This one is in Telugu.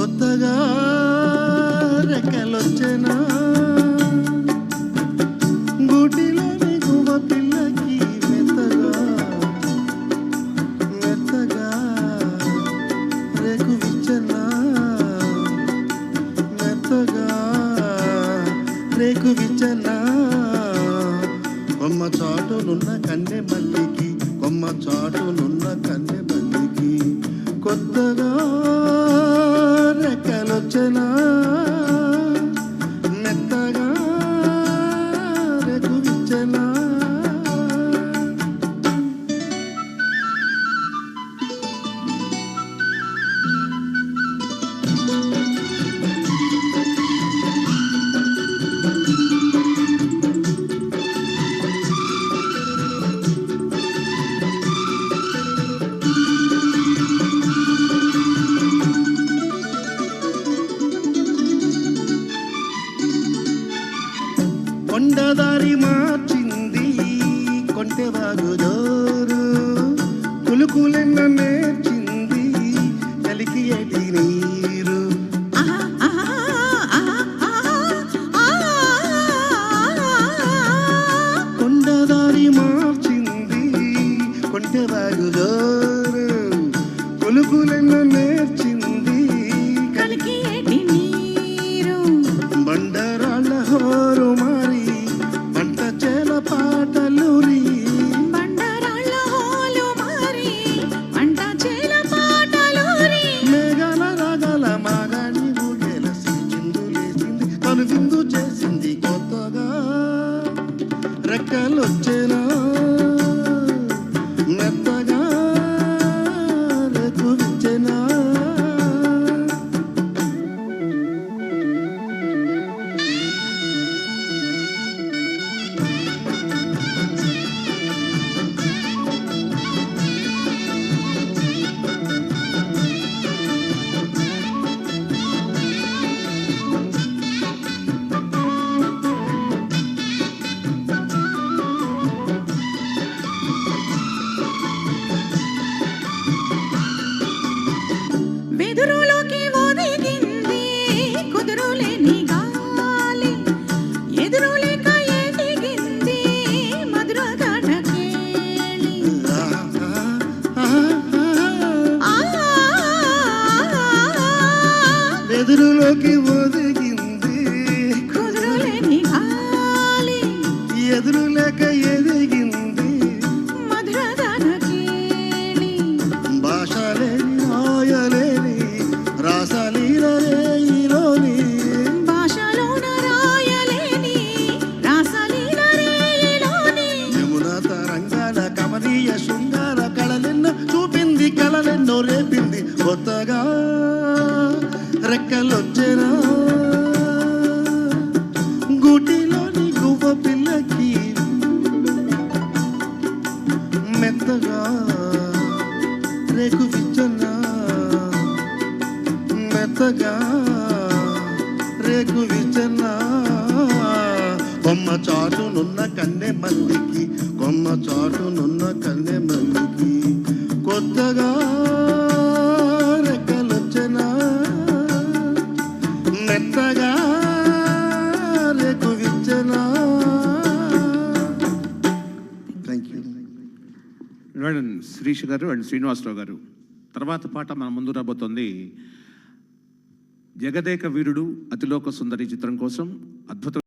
కొత్తగా రెక్కలొచ్చెనా గూటిలోని గువ్వ పిల్లకి మెత్తగా మెత్తగా రేకు విచ్చెనా మెత్తగా రేకు విచ్చెనా కొమ్మ చాటునున్న కన్నె మల్లికి కొమ్మ చాటునున్న కన్నె మల్లికి కొత్తగా రెక్కలొచ్చెనా మెత్తగా రేకు విచ్చెనా కొండదారి మార్చింది కొంటెవాగు జోరు కులుకులెన్న నేర్చింది కలికి ఎడి నీరు కొండదారి మార్చింది కొంటెవాగు జోరు కులుకులెన్న నేర్చింది కలికి ఎడి నీరు బండరాళ్ళ హోరు మారి పంట చేల పాటలూరి బండరాళ్ళ హోలు మారి పంట చేల పాటలూరి మేఘాల రాగాల మాగాణి ఊగేల చిందులేసింది తను విందు చేసింది కొత్తగా రెక్కలొచ్చెనా మెత్తగా రేకు విచ్చెనా వెదురులోకి ఒదిగింది కుదురులేని గాలి ఎదురులేక ఎదిగింది మధుర గడకేళి ఎదురులోకి ఒదిగింది కుదురులేని గాలి ఎదురులేక ఎదిగింది మధుర గడకేళి భాషలేని ఆయలేని రాసలీలలోని భాషలోన రాయలేని రాసలీల రేయిలోని యమున తరంగాల కమనీయ శృంగార కళలెన్నో చూపింది కళలెన్నో రేపింది కొత్తగా రెక్కలొచ్చెనా గూటిలోని గువ్వ పిల్లకి మెత్తగా రేకు విచ్చెనా మెత్తగా రేకు విచ్చెనా కొమ్మ చాటునున్న కన్నె మల్లికి కొమ్మ చాటునున్న కన్నె మల్లికి కొత్తగా రెక్కలొచ్చెనా మెత్తగా రేకు విచ్చెనా. Thank you. శ్రీష్ గారు అండ్ శ్రీనివాసరావు గారు. తర్వాత పాట మన ముందు రాబోతోంది జగదేక వీరుడు అతిలోక సుందరి చిత్రం కోసం అద్భుత